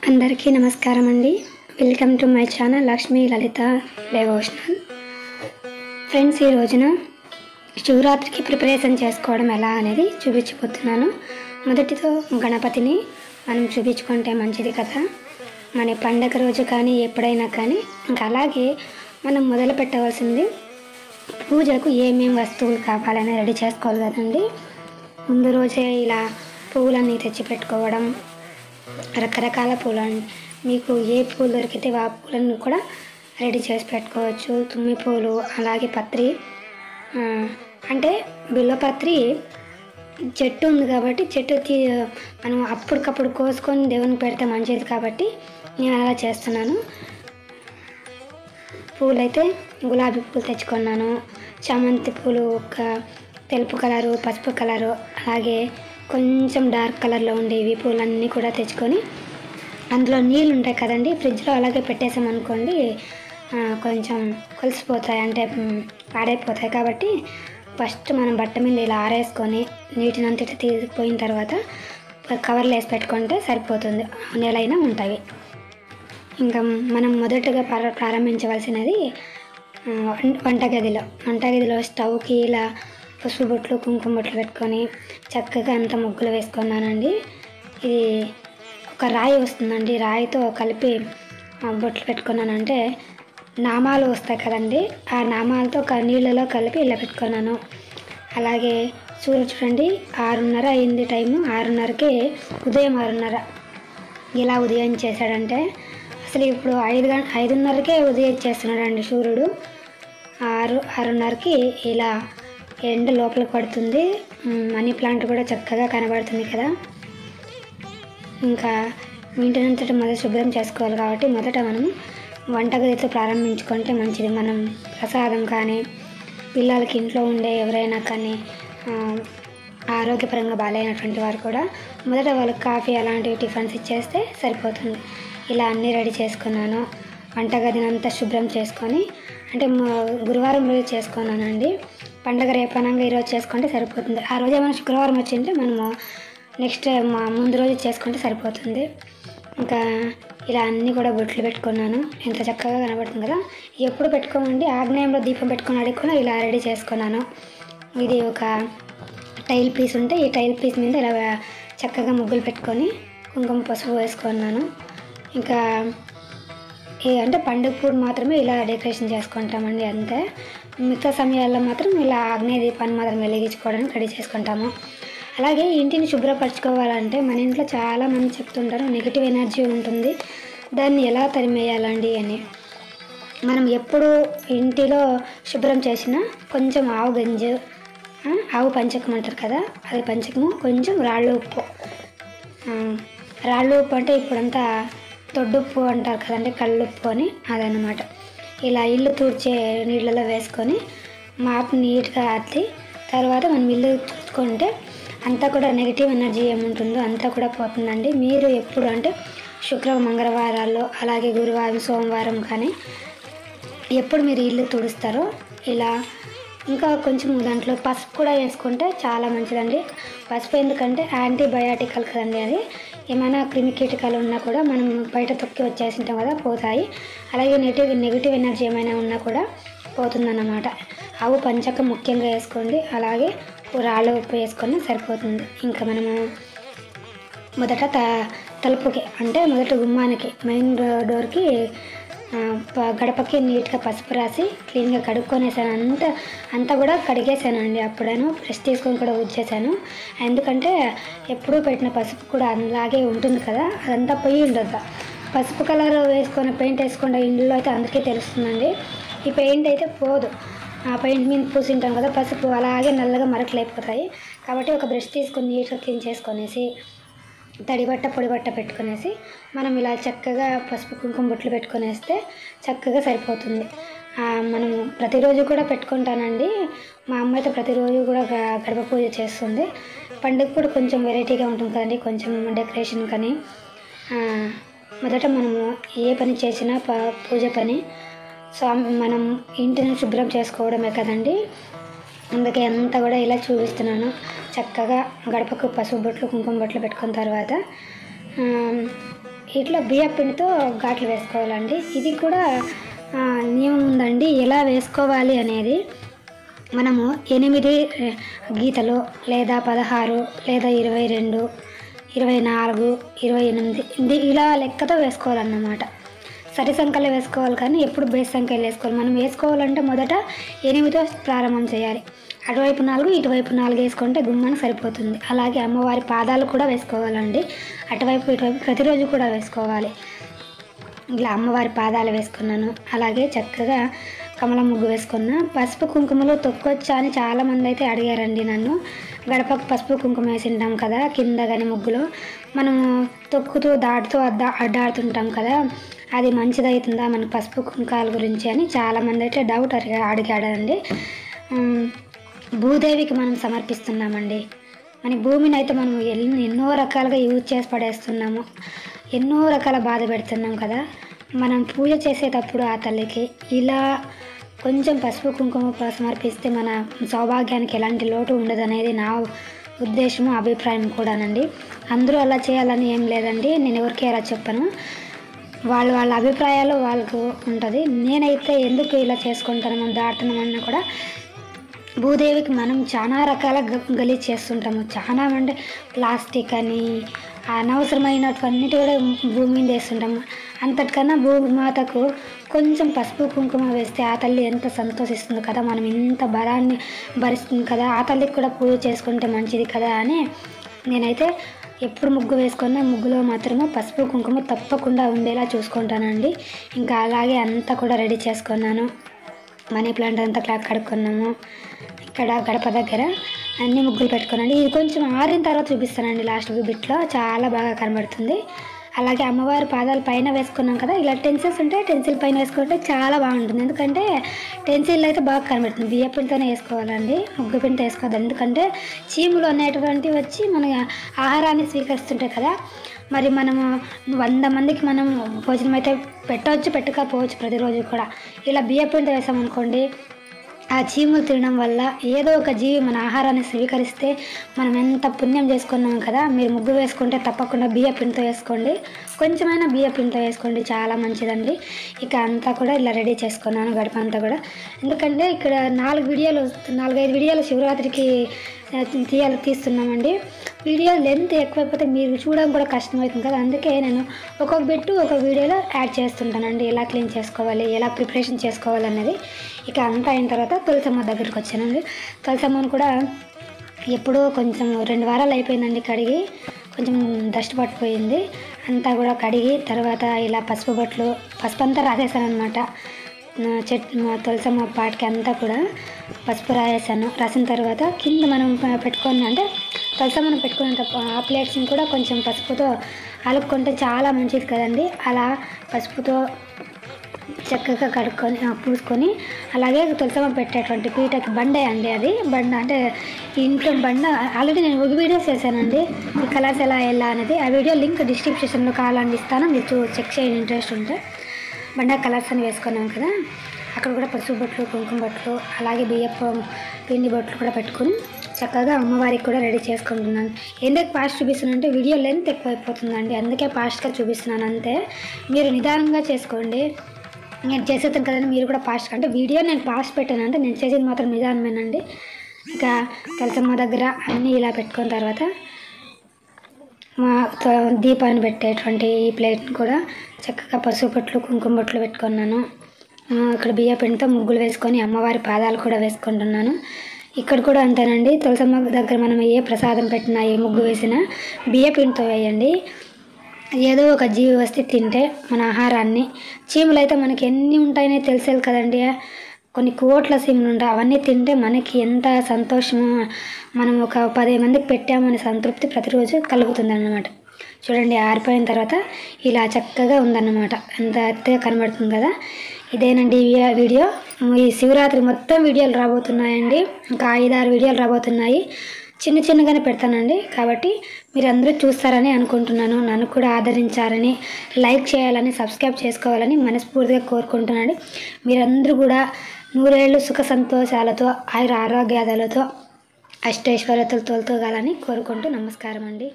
అందరికీ నమస్కారం అండి. Welcome to my channel Lakshmi Lalitha devotional. Friends, ఈ రోజున శివరాత్రికి ప్రిపరేషన్ చేసుకోవడం ఎలా అనేది చూపించబోతున్నాను. మొదటితో గణపతిని మనం చూపించుకుంటే మంచిది కదా, మన పండగ రోజు కానీ ఎప్పుడైనా కానీ. ఇంకా అలాగే మనం మొదలు పెట్టవలసింది పూజకు ఏమేమి వస్తువులు కావాలని రెడీ చేసుకోవాలి కదండి. ముందు రోజే ఇలా పువ్వులన్నీ తెచ్చి పెట్టుకోవడం, రకరకాల పూలు, మీకు ఏ పూలు దొరికితే ఆ పూలను కూడా రెడీ చేసి పెట్టుకోవచ్చు. తుమ్మి పూలు, అలాగే పత్రి, అంటే బిల్వపత్రి చెట్టు ఉంది కాబట్టి చెట్టుకి మనం అప్పటికప్పుడు కోసుకొని దేవునికి పెడితే మంచిది కాబట్టి నేను అలా చేస్తున్నాను. పూలు అయితే గులాబీ పూలు తెచ్చుకున్నాను, చామంతి పూలు, ఒక తెలుపు కలరు, పసుపు కలరు, అలాగే కొంచెం డార్క్ కలర్లో ఉండేవి పూలన్నీ కూడా తెచ్చుకొని, అందులో నీళ్ళు ఉంటాయి కదండి, ఫ్రిడ్జ్లో అలాగే పెట్టేసామనుకోండి కొంచెం కలిసిపోతాయి, అంటే పాడైపోతాయి. కాబట్టి ఫస్ట్ మనం బట్ట మీద ఇలా ఆరేసుకొని నీటిని అంతటి తీసిపోయిన తర్వాత కవర్లు వేసి పెట్టుకుంటే సరిపోతుంది, నెలైనా ఉంటాయి. ఇంకా మనం మొదటగా ప్రారంభించవలసినది వంటగదిలో స్టవ్కి ఇలా పసుపు బొట్లు, కుంకుమ బొట్లు పెట్టుకొని చక్కగా అంత ముగ్గులు వేసుకున్నానండి. ఇది ఒక రాయి వస్తుందండి, రాయితో కలిపి బొట్లు పెట్టుకున్నానంటే నామాలు వస్తాయి కదండి, ఆ నామాలతో నీళ్ళలో కలిపి ఇలా పెట్టుకున్నాను. అలాగే సూర్యుడు చూడండి, 6:30 అయింది టైము. 6:30కే ఉదయం 6:30 ఇలా ఉదయం చేశాడంటే, అసలు ఇప్పుడు 5:30కే ఉదయం చేస్తున్నాడండి సూర్యుడు. 6:30కి ఇలా ఎండ లోపలికి పడుతుంది. మనీ ప్లాంట్ కూడా చక్కగా కనబడుతుంది కదా. ఇంకా ఇంటినంతటి మొదట శుభ్రం చేసుకోవాలి కాబట్టి మొదట మనం వంటగదితో ప్రారంభించుకుంటే మంచిది. మనం ప్రసాదం కానీ, పిల్లలకి ఇంట్లో ఉండే ఎవరైనా కానీ ఆరోగ్యపరంగా బాగాలేనటువంటి వారు కూడా మొదట వాళ్ళకి కాఫీ అలాంటివి టిఫిన్స్ ఇచ్చేస్తే సరిపోతుంది. ఇలా అన్నీ రెడీ చేసుకున్నాను. వంటగదిని అంతా శుభ్రం చేసుకొని, అంటే గురువారం రోజు చేసుకున్నానండి. పండగ రేపనంగా ఈరోజు చేసుకుంటే సరిపోతుంది. ఆ రోజు ఏమైనా శుక్రవారం వచ్చింటే మనము నెక్స్ట్ ముందు రోజు చేసుకుంటే సరిపోతుంది. ఇంకా ఇలా అన్నీ కూడా బొట్లు పెట్టుకున్నాను. ఎంత చక్కగా కనబడుతుంది కదా. ఎప్పుడు పెట్టుకోమండి, ఆగ్నేయంలో దీపం పెట్టుకొని అడుగుకొని ఇలా రెడీ చేసుకున్నాను. ఇది ఒక టైల్ పీస్ ఉంటే ఈ టైల్ పీస్ మీద ఇలా చక్కగా ముగ్గులు పెట్టుకొని కుంకుమ పసుపు వేసుకున్నాను. ఇంకా అంటే పండుగ పూట మాత్రమే ఇలా డెకరేషన్ చేసుకుంటామండి, అంతే. మిగతా సమయాల్లో మాత్రం ఇలా ఆగ్నేయ దీపాన్ని మాత్రం వెలిగించుకోవడానికి రెడీ చేసుకుంటాము. అలాగే ఇంటిని శుభ్రపరచుకోవాలంటే మన ఇంట్లో చాలామంది చెప్తుంటారు నెగిటివ్ ఎనర్జీ ఉంటుంది, దాన్ని ఎలా తరిమేయాలండి అని. మనం ఎప్పుడు ఇంటిలో శుభ్రం చేసినా కొంచెం ఆవు గంజు, ఆవు పంచకం అంటారు కదా, అది పంచకము, కొంచెం రాళ్ళు ఉప్పు. రాళ్ళు ఉప్పు అంటే ఇప్పుడంతా దొడ్డుప్పు అంటారు కదండి, కళ్ళుప్పు అని, అదనమాట. ఇలా ఇల్లు తుడిచే నీళ్ళలో వేసుకొని మాపు నీట్గా అద్ది తర్వాత మనం ఇల్లు తుడుచుకుంటే అంతా కూడా నెగిటివ్ ఎనర్జీ ఏముంటుందో అంతా కూడా పోతుందండి. మీరు ఎప్పుడు అంటే మంగళవారాల్లో, అలాగే గురువారం, సోమవారం కానీ ఎప్పుడు మీరు ఇల్లు తుడుస్తారో ఇలా. ఇంకా కొంచెం దాంట్లో పసుపు కూడా వేసుకుంటే చాలా మంచిదండి. పసుపు ఎందుకంటే యాంటీబయాటికల్ కదండి, అది ఏమైనా క్రిమి కీటకాలు ఉన్నా కూడా మనం బయట తొక్కి వచ్చేసింటాం కదా, పోతాయి. అలాగే నెగిటివ్ ఎనర్జీ ఏమైనా ఉన్నా కూడా పోతుందన్నమాట. ఆవు పంచకం ముఖ్యంగా వేసుకోండి, అలాగే రాళ్ళ ఉప్పు వేసుకొని సరిపోతుంది. ఇంకా మనము మొదట తలుపుకి, అంటే మొదట గుమ్మానికి, మెయిన్ డోర్కి, గడపకి నీట్గా పసుపు రాసి క్లీన్గా కడుక్కొనేసాను. అంతా కూడా కడిగేసానండి. అప్పుడేను బ్రష్ తీసుకొని కూడా ఊడ్చేసాను. ఎందుకంటే ఎప్పుడూ పెట్టిన పసుపు కూడా అలాగే ఉంటుంది కదా, అదంతా పోయి ఉండదు. పసుపు కలర్ వేసుకొని పెయింట్ వేసుకుంటే ఇంట్లో అయితే అందరికీ తెలుస్తుందండి. ఈ పెయింట్ అయితే పోదు, ఆ పెయింట్ మీద పూసింటాం కదా పసుపు, అలాగే నల్లగా మరకలు అయిపోతాయి. కాబట్టి ఒక బ్రష్ తీసుకొని నీట్గా క్లీన్ చేసుకొనేసి తడిబట్ట పొడిబట్ట పెట్టుకునేసి మనం ఇలా చక్కగా పసుపు కుంకుమ బొట్లు పెట్టుకునేస్తే చక్కగా సరిపోతుంది. మనం ప్రతిరోజు కూడా పెట్టుకుంటానండి. మా అమ్మ అయితే ప్రతిరోజు కూడా గడప పూజ చేస్తుంది. పండుగ కూడా కొంచెం వెరైటీగా ఉంటుంది కదండి, కొంచెం డెకరేషన్ కానీ. మొదట మనము ఏ పని చేసినా పూజ పని మనం ఇంటిని శుభ్రం చేసుకోవడమే కదండి. అందుకే అంతా కూడా ఇలా చూపిస్తున్నాను. చక్కగా గడపకు పసుపు బొట్లు కుంకుమ బొట్లు పెట్టుకున్న తర్వాత ఇట్లా బియ్యం పిండితో ఘాట్లు వేసుకోవాలండి. ఇది కూడా నియమం ఉందండి ఎలా వేసుకోవాలి అనేది. మనము 8 గీతలు లేదా 16 లేదా 22, 24, 28 ఇలా లెక్కతో వేసుకోవాలన్నమాట. సరి సంఖ్యలో వేసుకోవాలి కానీ ఎప్పుడు బేస్ సంఖ్యలో వేసుకోవాలి. మనం వేసుకోవాలంటే మొదట 8తో ప్రారంభం చేయాలి. అటువైపు 4 ఇటువైపు 4 వేసుకుంటే గుమ్మానికి సరిపోతుంది. అలాగే అమ్మవారి పాదాలు కూడా వేసుకోవాలండి. అటువైపు ఇటువైపు ప్రతిరోజు కూడా వేసుకోవాలి. ఇలా అమ్మవారి పాదాలు వేసుకున్నాను. అలాగే చక్కగా కమలం ముగ్గు వేసుకున్నా. పసుపు కుంకుమలు తొక్కొచ్చా అని చాలామంది అయితే అడిగారండి నన్ను. గడపకు పసుపు కుంకుమ వేసింటాం కదా కింద కానీ ముగ్గులో, మనము తొక్కుతూ దాటుతూ అడ్డాడుతుంటాం కదా, అది మంచిదవుతుందా మన పసుపు కుంకాల గురించి అని చాలామంది అయితే డౌట్ అడిగాడండి. భూదేవికి మనం సమర్పిస్తున్నామండి. మన భూమిని అయితే మనం ఎన్నో రకాలుగా యూజ్ చేసి పడేస్తున్నాము, ఎన్నో రకాల బాధ పెడుతున్నాం కదా. మనం పూజ చేసేటప్పుడు ఆ తల్లికి ఇలా కొంచెం పసుపు కుంకుమ సమర్పిస్తే మన సౌభాగ్యానికి ఎలాంటి లోటు ఉండదు అనేది నా ఉద్దేశము, అభిప్రాయం కూడానండి. అందరూ అలా చేయాలని ఏం లేదండి, నేను ఎవరికి అలా చెప్పను. వాళ్ళ అభిప్రాయాలు వాళ్ళకు ఉంటుంది. నేనైతే ఎందుకు ఇలా చేసుకుంటాను, మనం దాటుతున్నామన్నా కూడా భూదేవికి మనం చాలా రకాల గలీజ్ చేస్తుంటాము. చాలా అంటే ప్లాస్టిక్ అని అనవసరమైనటువన్నిటి కూడా భూమి మీద వేస్తుంటాము. అంతటికన్నా భూమాతకు కొంచెం పసుపు కుంకుమ వేస్తే ఆ తల్లి ఎంత సంతోషిస్తుంది కదా, మనం ఇంత బలాన్ని భరిస్తుంది కదా, ఆ తల్లికి కూడా పూజ చేసుకుంటే మంచిది కదా అని నేనైతే ఎప్పుడు ముగ్గు వేసుకున్నా ముగ్గులో మాత్రమే పసుపు కుంకుమ తప్పకుండా ఉండేలా చూసుకుంటానండి. ఇంకా అలాగే అంతా కూడా రెడీ చేసుకున్నాను. మనీ ప్లాంట్ అంతా కడుక్కున్నాము. ఇక్కడ గడప దగ్గర అన్ని ముగ్గులు పెట్టుకున్నాండి. ఇది కొంచెం ఆరిన తర్వాత చూపిస్తానండి లాస్ట్ బిట్లో, చాలా బాగా కనబడుతుంది. అలాగే అమ్మవారి పాదాలు పైన వేసుకున్నాం కదా, ఇలా టెన్సిల్స్ ఉంటే టెన్సిల్ పైన వేసుకుంటే చాలా బాగుంటుంది. ఎందుకంటే టెన్సిల్ అయితే బాగా కనబడుతుంది. బియ్య పిండితోనే వేసుకోవాలండి, ముగ్గు పిండితో వేసుకోవద్దు. ఎందుకంటే చీములు అనేటువంటివి వచ్చి మన ఆహారాన్ని స్వీకరిస్తుంటాయి కదా. మరి మనము 100 మందికి మనం భోజనం అయితే పెట్టవచ్చు, పెట్టకపోవచ్చు ప్రతిరోజు కూడా. ఇలా బియ్య పిండితో వేసామనుకోండి, ఆ చీములు తినడం వల్ల ఏదో ఒక జీవి మన ఆహారాన్ని స్వీకరిస్తే మనం ఎంత పుణ్యం చేసుకున్నాం కదా. మీరు ముగ్గు వేసుకుంటే తప్పకుండా బియ్య పిండితో వేసుకోండి, కొంచెమైనా బియ్య పిండితో వేసుకోండి, చాలా మంచిదండి. ఇక అంతా కూడా ఇలా రెడీ చేసుకున్నాను గడప అంతా కూడా. ఎందుకంటే ఇక్కడ 4-5 వీడియోలు శివరాత్రికి తీస్తున్నామండి. వీడియో లెంత్ ఎక్కువైపోతే మీరు చూడడం కూడా కష్టమవుతుంది కదా. అందుకే నేను ఒక్కొక్క బిట్టు ఒక వీడియోలో యాడ్ చేస్తుంటానండి, ఎలా క్లీన్ చేసుకోవాలి, ఎలా ప్రిపరేషన్ చేసుకోవాలి అనేది. ఇక అంతా అయిన తర్వాత తులసమ్మ దగ్గరికి వచ్చానండి. తులసమ్మను కూడా ఎప్పుడో కొంచెం 2 వారాలు అయిపోయిందండి కడిగి, కొంచెం డస్ట్ పట్టిపోయింది. అంతా కూడా కడిగి తర్వాత ఇలా పసుపు అంతా రాసేసాను అనమాట. తులసమ్మ పాటికి అంతా కూడా పసుపు రాసిన తర్వాత కింద మనం పెట్టుకున్న తులసమ్మను పెట్టుకున్నంత ఆ ప్లేట్స్ని కూడా కొంచెం పసుపుతో అలుక్కుంటే చాలా మంచిది కదండి. అలా పసుపుతో చక్కగా కడుక్కొని పూసుకొని, అలాగే తులసమ్మ పెట్టేటువంటి పీటకి బండే అండి, అది బండ అంటే ఇంట్లో బండ. ఆల్రెడీ నేను ఒక వీడియో చేశానండి, ఈ కలర్స్ ఎలా అనేది. ఆ వీడియో లింక్ డిస్క్రిప్షన్లో కావాలని ఇస్తాను, మీరు చెక్ చేయండి ఇంట్రెస్ట్ ఉంటే. బండ కలర్స్ అని వేసుకున్నాం కదా, అక్కడ కూడా పసుపు బొట్లు, కుంకుమ బొట్లు, అలాగే బియ్యపు పిండి బొట్లు కూడా పెట్టుకొని చక్కగా అమ్మవారికి కూడా రెడీ చేసుకుంటున్నాను. ఎందుకు ఫాస్ట్ చూపిస్తున్నానంటే వీడియో లెంత్ ఎక్కువైపోతుందండి, అందుకే ఫాస్ట్గా చూపిస్తున్నాను అంతే. మీరు నిదానంగా చేసుకోండి. నేను చేసేస్తాను కదండి, మీరు కూడా ఫాస్ట్, అంటే వీడియో నేను ఫాస్ట్ పెట్టానంటే నేను చేసేది మాత్రం నిదానమేనండి. ఇక తులసమ్మ దగ్గర అన్నీ ఇలా పెట్టుకున్న తర్వాత మా దీపాన్ని పెట్టేటువంటి ఈ ప్లేట్ని కూడా చక్కగా పసుపు బొట్లు, కుంకుమ బొట్లు పెట్టుకున్నాను. ఇక్కడ బియ్య పిండితో ముగ్గులు వేసుకొని అమ్మవారి పాదాలు కూడా వేసుకుంటున్నాను. ఇక్కడ కూడా అంతేనండి, తులసమ్మ దగ్గర మనం ఏ ప్రసాదం పెట్టినా, ఏ ముగ్గు వేసినా బియ్య పిండితో వేయండి. ఏదో ఒక జీవి వస్తే తింటే మన ఆహారాన్ని, చీములు అయితే మనకి ఎన్ని ఉంటాయనే తెలిసేది కదండి, కొన్ని కోట్ల చీములు ఉంటాయి. అవన్నీ తింటే మనకి ఎంత సంతోషమో, మనం ఒక 10 మందికి పెట్టామనే సంతృప్తి ప్రతిరోజు కలుగుతుంది అన్నమాట. చూడండి ఆరిపోయిన తర్వాత ఇలా చక్కగా ఉందన్నమాట, ఎంత ఎత్తగా కనబడుతుంది కదా. ఇదేనండి వీడియో. ఈ శివరాత్రి మొత్తం వీడియోలు రాబోతున్నాయండి, ఇంకా 5-6 వీడియోలు రాబోతున్నాయి. చిన్నగానే పెడతానండి, కాబట్టి మీరు అందరూ చూస్తారని అనుకుంటున్నాను. నన్ను కూడా ఆదరించారని, లైక్ చేయాలని, సబ్స్క్రైబ్ చేసుకోవాలని మనస్ఫూర్తిగా కోరుకుంటున్నాను. మీరందరూ కూడా 100 ఏళ్ళు సుఖ సంతోషాలతో, ఆరోగ్యాలతో, అష్టైశ్వర్యతలతో తోలుతోగాలని కోరుకుంటూ నమస్కారం అండి.